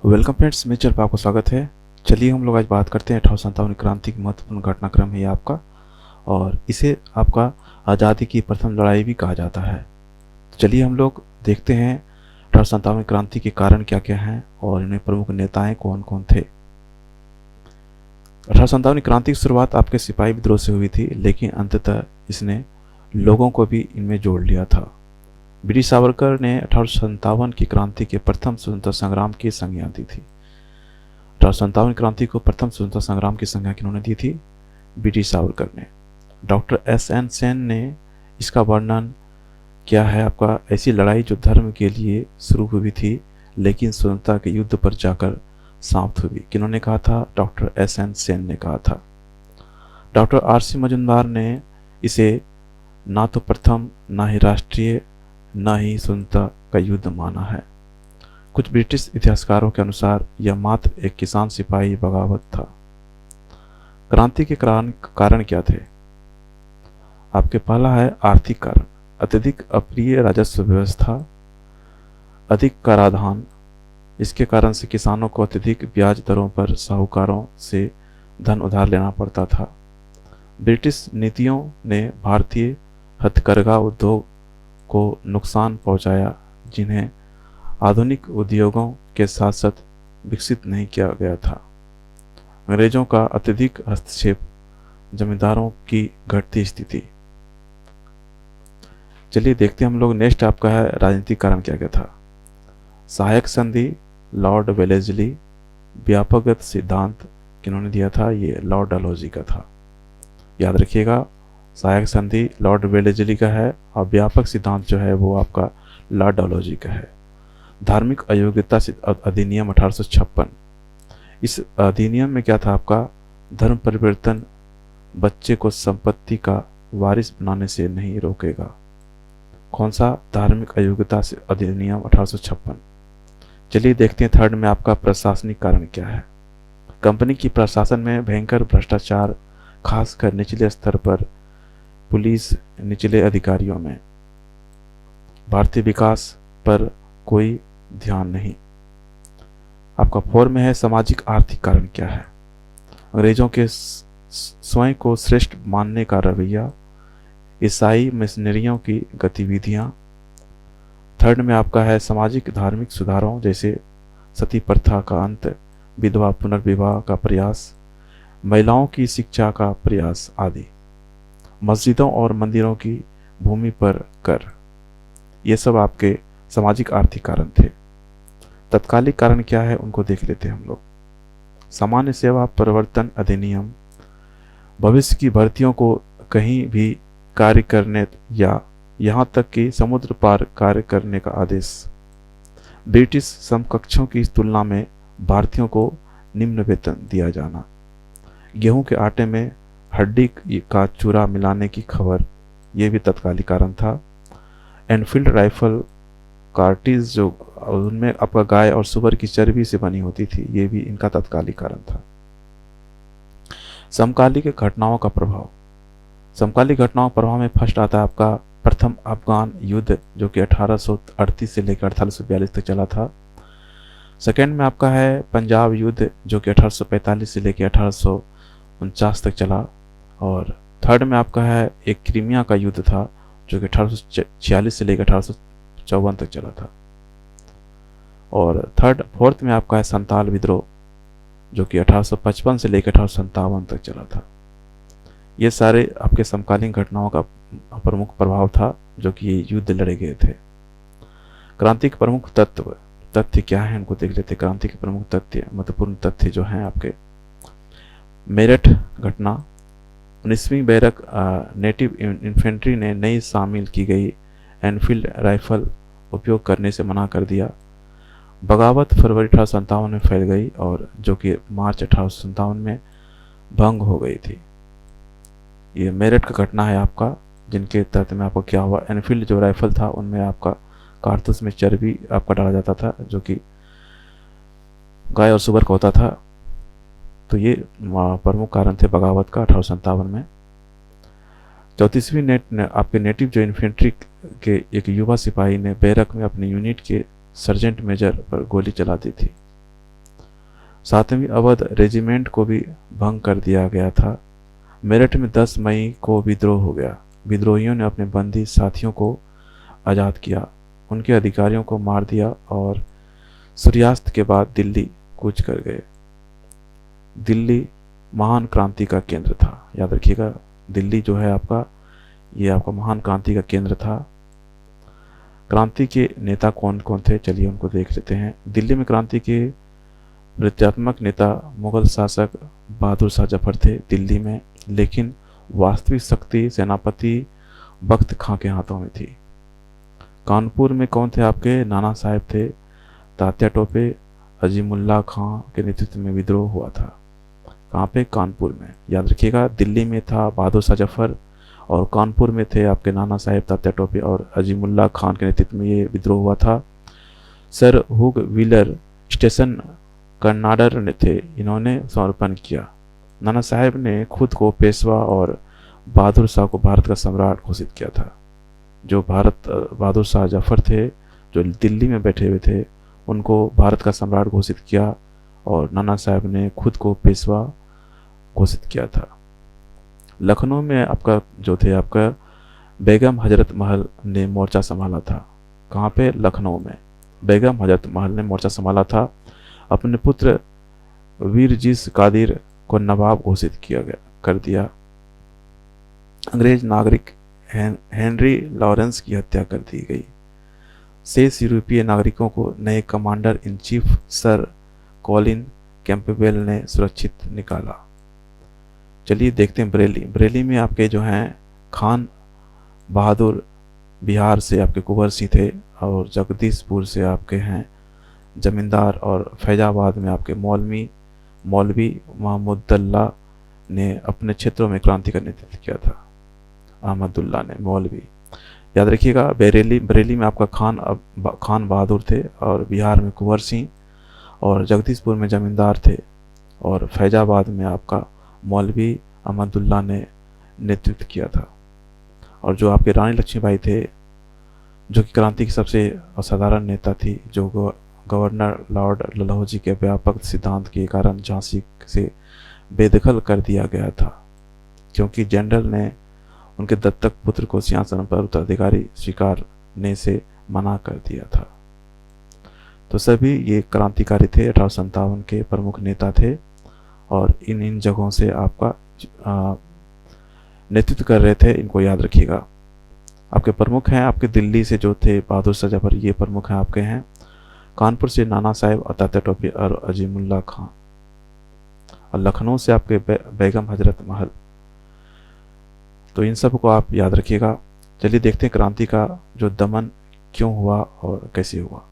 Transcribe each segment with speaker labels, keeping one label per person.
Speaker 1: Welcome friends, major पर आपका स्वागत है। चलिए हम लोग आज बात करते हैं 1857 क्रांति की महत्वपूर्ण घटनाक्रम है ये आपका, और इसे आपका आज़ादी की प्रथम लड़ाई भी कहा जाता है। चलिए हम लोग देखते हैं 1857 क्रांति के कारण क्या क्या हैं और इनमें प्रमुख नेताएं कौन कौन थे। 1857 क्रांति की शुरुआत आपके सिपाही विद्रोह से हुई थी, लेकिन अंततः इसने लोगों को भी इनमें जोड़ लिया था। ब्रिटिश सावरकर ने 1857 की क्रांति के प्रथम स्वतंत्रता संग्राम की संज्ञा दी थी। 1857 क्रांति को प्रथम स्वतंत्रता संग्राम की संज्ञा किन्होंने दी थी? ब्रिटिश सावरकर ने। Doctor SN. सेन ने इसका वर्णन किया है आपका, ऐसी लड़ाई जो धर्म के लिए शुरू हुई थी लेकिन स्वतंत्रता के युद्ध पर जाकर समाप्त हुई। किन्होंने कहा था? Doctor SN. सेन ने कहा था। Doctor RC. मजूमदार ने इसे ना तो प्रथम, ना ही राष्ट्रीय, न ही स्वतंत्रता का युद्ध माना है। कुछ ब्रिटिश इतिहासकारों के अनुसार यह मात्र एक किसान सिपाही बगावत था। क्रांति के कारण क्या थे? आपके पहला है आर्थिक कारण। अत्यधिक अप्रिय राजस्व व्यवस्था, अधिक कराधान। इसके कारण से किसानों को अत्यधिक ब्याज दरों पर साहूकारों से धन उधार लेना पड़ता था। ब्रिटिश नीतियों ने भारतीय हथकरघा उद्योग को नुकसान पहुंचाया, जिन्हें आधुनिक उद्योगों के साथ साथ विकसित नहीं किया गया था। अंग्रेजों का अत्यधिक हस्तक्षेप, जमींदारों की घटती स्थिति। चलिए देखते हैं हम लोग। नेक्स्ट आपका है राजनीतिक कारण क्या क्या था। सहायक संधि, लॉर्ड वेलेस्ली। व्यापकगत सिद्धांत किन्होंने दिया था? ये लॉर्ड डलहौजी का था, याद रखिएगा। सहायक संधि लॉर्ड वेलेस्ली का है और व्यापक सिद्धांत जो है वो आपका लॉर्ड डलहौजी का है। धार्मिक अयोग्यता अधिनियम 1856। इस अधिनियम में क्या था आपका? धर्म परिवर्तन बच्चे को संपत्ति का वारिस बनाने से नहीं रोकेगा। कौन सा? धार्मिक अयोग्यता अधिनियम 1856। चलिए देखते हैं थर्ड में आपका प्रशासनिक कारण क्या है। कंपनी की प्रशासन में भयंकर भ्रष्टाचार, खासकर निचले स्तर पर पुलिस, निचले अधिकारियों में। भारतीय विकास पर कोई ध्यान नहीं। आपका फोर में है सामाजिक आर्थिक कारण क्या है। अंग्रेजों के स्वयं को श्रेष्ठ मानने का रवैया, ईसाई मिशनरियों की गतिविधियां। थर्ड में आपका है सामाजिक धार्मिक सुधारों, जैसे सती प्रथा का अंत, विधवा पुनर्विवाह का प्रयास, महिलाओं की शिक्षा का प्रयास आदि। मस्जिदों और मंदिरों की भूमि पर कर। ये सब आपके सामाजिक आर्थिक कारण थे। तत्कालिक कारण क्या है उनको देख लेते हैं हम लोग। सामान्य सेवा प्रवर्तन अधिनियम, भविष्य की भर्तियों को कहीं भी कार्य करने या यहाँ तक कि समुद्र पार कार्य करने का आदेश। ब्रिटिश समकक्षों की तुलना में भारतीयों को निम्न वेतन दिया जाना। गेहूं के आटे में हड्डी का चूरा मिलाने की खबर, यह भी तत्कालिक कारण था। एनफील्ड राइफल कार्टिज जो उनमें आपका गाय और सुअर की चर्बी से बनी होती थी, ये भी इनका तत्कालिक कारण था। समकालिक घटनाओं का प्रभाव। समकालिक घटनाओं का प्रभाव में फर्स्ट आता है आपका प्रथम अफगान युद्ध, जो कि 1838 से लेकर 1842 तक चला था। सेकेंड में आपका है पंजाब युद्ध, जो कि 1845 से लेकर 1849 तक चला। और थर्ड में आपका है एक क्रीमिया का युद्ध था, जो कि 1846 से लेकर 1854 तक चला था। और फोर्थ में आपका है संताल विद्रोह, जो कि 1855 से लेकर 1857 तक चला था। ये सारे आपके समकालीन घटनाओं का प्रमुख प्रभाव था, जो कि ये युद्ध लड़े गए थे। क्रांति के प्रमुख तथ्य क्या है, इनको देख लेते। क्रांति के प्रमुख तथ्य, महत्वपूर्ण तथ्य जो हैं आपके। मेरठ घटना, 19वीं बैरक नेटिव इन्फेंट्री ने नई शामिल की गई एनफील्ड राइफल उपयोग करने से मना कर दिया। बगावत फरवरी 1857 में फैल गई और जो कि मार्च 1857 में भंग हो गई थी। ये मेरठ का घटना है आपका, जिनके तहत में आपको क्या हुआ, एनफील्ड जो राइफल था उनमें आपका कारतूस में चर्बी आपका डाला जाता था, जो कि गाय और सुअर का होता था। तो ये प्रमुख कारण थे बगावत का 1857 में। 34वीं आपके नेटिव जो इन्फेंट्री के एक युवा सिपाही ने बैरक में अपनी यूनिट के सर्जेंट मेजर पर गोली चला दी थी। 7वीं अवध रेजिमेंट को भी भंग कर दिया गया था। मेरठ में 10 मई को विद्रोह हो गया। विद्रोहियों ने अपने बंदी साथियों को आज़ाद किया, उनके अधिकारियों को मार दिया और सूर्यास्त के बाद दिल्ली कूच कर गए। दिल्ली महान क्रांति का केंद्र था। याद रखिएगा, दिल्ली जो है आपका, ये आपका महान क्रांति का केंद्र था। क्रांति के नेता कौन कौन थे, चलिए उनको देख लेते हैं। दिल्ली में क्रांति के प्रतीकात्मक नेता मुगल शासक बहादुर शाह जफर थे दिल्ली में, लेकिन वास्तविक शक्ति सेनापति बख्त खां के हाथों में थी। कानपुर में कौन थे आपके, नाना साहेब थे। तात्या टोपे अजीमुल्ला खां के नेतृत्व में विद्रोह हुआ था। कहाँ पे, कानपुर में। याद रखिएगा, दिल्ली में था बहादुर शाह जफर और कानपुर में थे आपके नाना साहेब, तात्या टोपे और अजीमुल्ला खान के नेतृत्व में ये विद्रोह हुआ था। सर हुग व्हीलर स्टेशन कर्नाडर ने थे, इन्होंने समर्पण किया। नाना साहेब ने खुद को पेशवा और बहादुर शाह को भारत का सम्राट घोषित किया था। जो बहादुर शाह जफर थे, जो दिल्ली में बैठे हुए थे, उनको भारत का सम्राट घोषित किया और नाना साहब ने खुद को पेशवा घोषित किया था। लखनऊ में आपका जो थे आपका बेगम हजरत महल ने मोर्चा संभाला था। कहाँ पे, लखनऊ में बेगम हजरत महल ने मोर्चा संभाला था। अपने पुत्र वीरजीस कादिर को नवाब घोषित किया गया कर दिया। अंग्रेज नागरिक हेनरी लॉरेंस की हत्या कर दी गई। शेष यूरोपीय नागरिकों को नए commander in chief sir Colin Campbell ने सुरक्षित निकाला। चलिए देखते हैं बरेली। बरेली में आपके जो हैं खान बहादुर बिहार से आपके कुंवर सिंह थे और जगदीशपुर से आपके हैं जमींदार, और फैजाबाद में आपके मौलवी महमूदुल्लाह ने अपने क्षेत्रों में क्रांति का नेतृत्व किया था। अहमदुल्ला ने, मौलवी। याद रखिएगा, बरेली में आपका खान बहादुर थे और बिहार में कुंवर सिंह और जगदीशपुर में जमींदार थे और फैजाबाद में आपका मौलवी अहमदुल्ला ने नेतृत्व किया था। और जो आपके रानी लक्ष्मीबाई थे, जो कि क्रांति की सबसे असाधारण नेता थी, जो गवर्नर लॉर्ड डलहौजी के व्यापक सिद्धांत के कारण झांसी से बेदखल कर दिया गया था, क्योंकि जनरल ने उनके दत्तक पुत्र को सिंहासन पर उत्तराधिकारी स्वीकारने से मना कर दिया था। तो सभी ये क्रांतिकारी थे, 1857 के प्रमुख नेता थे और इन जगहों से आपका नेतृत्व कर रहे थे। इनको याद रखिएगा। आपके प्रमुख हैं आपके दिल्ली से जो थे बहादुर शाह जफर, ये प्रमुख हैं आपके हैं। कानपुर से नाना साहेब, तात्या टोपे और अजीमुल्ला खां, और लखनऊ से आपके बेगम हजरत महल। तो इन सब को आप याद रखिएगा। चलिए देखते हैं क्रांति का जो दमन क्यों हुआ और कैसे हुआ।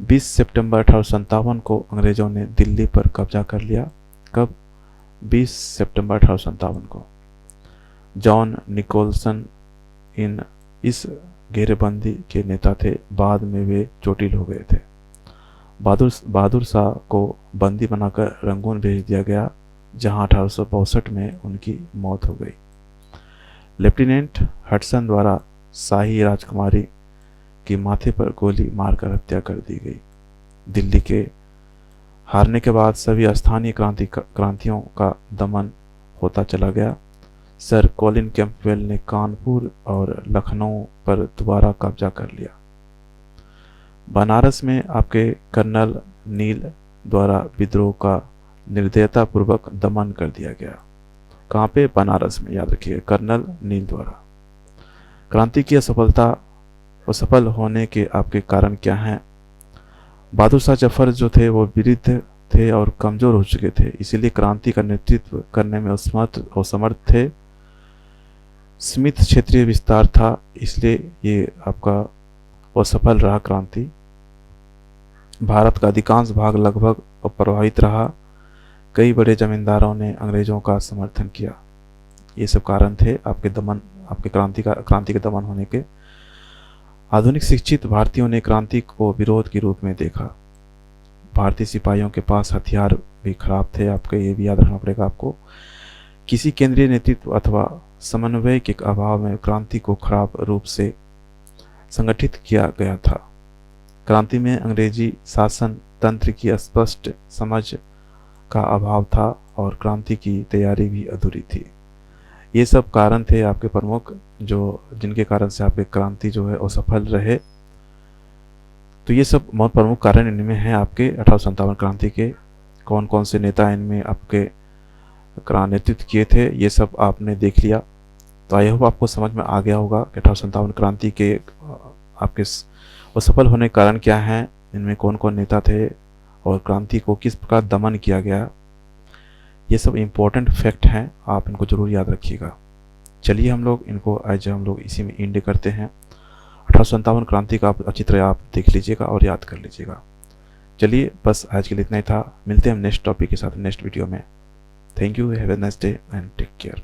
Speaker 1: 20 सितंबर 1857 को अंग्रेजों ने दिल्ली पर कब्जा कर लिया। कब? 20 सितंबर 1857 को। जॉन निकोलसन इस घेरेबंदी के नेता थे। बाद में वे चोटिल हो गए थे। बहादुर शाह को बंदी बनाकर रंगून भेज दिया गया, जहां 1862 में उनकी मौत हो गई। लेफ्टिनेंट हडसन द्वारा शाही राजकुमारी की माथे पर गोली मारकर हत्या कर दी गई। दिल्ली के हारने के बाद सभी स्थानीय क्रांतियों का दमन होता चला गया। सर कॉलिन कैंपबेल ने कानपुर और लखनऊ पर दोबारा कब्जा कर लिया। बनारस में आपके कर्नल नील द्वारा विद्रोह का निर्दयतापूर्वक दमन कर दिया गया। कहाँ पे? बनारस में। याद रखिए, कर्नल नील द्वारा। क्रांति की असफल होने के आपके कारण क्या हैं? बहादुर शाह जफर जो थे वो वृद्ध थे और कमजोर हो चुके थे, इसीलिए क्रांति का नेतृत्व करने में असमर्थ थे। सीमित क्षेत्रीय विस्तार था, इसलिए ये आपका असफल रहा क्रांति। भारत का अधिकांश भाग लगभग अप्रभावित रहा। कई बड़े जमींदारों ने अंग्रेजों का समर्थन किया। ये सब कारण थे आपके क्रांति के दमन होने के। आधुनिक शिक्षित भारतीयों ने क्रांति को विरोध के रूप में देखा। भारतीय सिपाहियों के पास हथियार भी खराब थे आपके, ये भी याद रखना पड़ेगा आपको। किसी केंद्रीय नेतृत्व अथवा समन्वय के अभाव में क्रांति को खराब रूप से संगठित किया गया था। क्रांति में अंग्रेजी शासन तंत्र की स्पष्ट समझ का अभाव था और क्रांति की तैयारी भी अधूरी थी। ये सब कारण थे आपके प्रमुख, जो जिनके कारण से आपकी क्रांति जो है असफल रहे। तो ये सब बहुत प्रमुख कारण इनमें हैं आपके 1857 क्रांति के। कौन कौन से नेता इनमें आपके नेतृत्व किए थे, ये सब आपने देख लिया। तो आई होप आपको समझ में आ गया होगा कि 1857 क्रांति के आपके असफल होने के कारण क्या हैं, इनमें कौन कौन नेता थे और क्रांति को किस प्रकार दमन किया गया। ये सब इम्पोर्टेंट फैक्ट हैं, आप इनको ज़रूर याद रखिएगा। चलिए हम लोग इनको आज हम लोग इसी में एंड करते हैं। 1857 क्रांति का आप अच्छी तरह आप देख लीजिएगा और याद कर लीजिएगा। चलिए बस आज के लिए इतना ही था। मिलते हैं हम नेक्स्ट टॉपिक के साथ नेक्स्ट वीडियो में। Thank you, have a nice day and take care.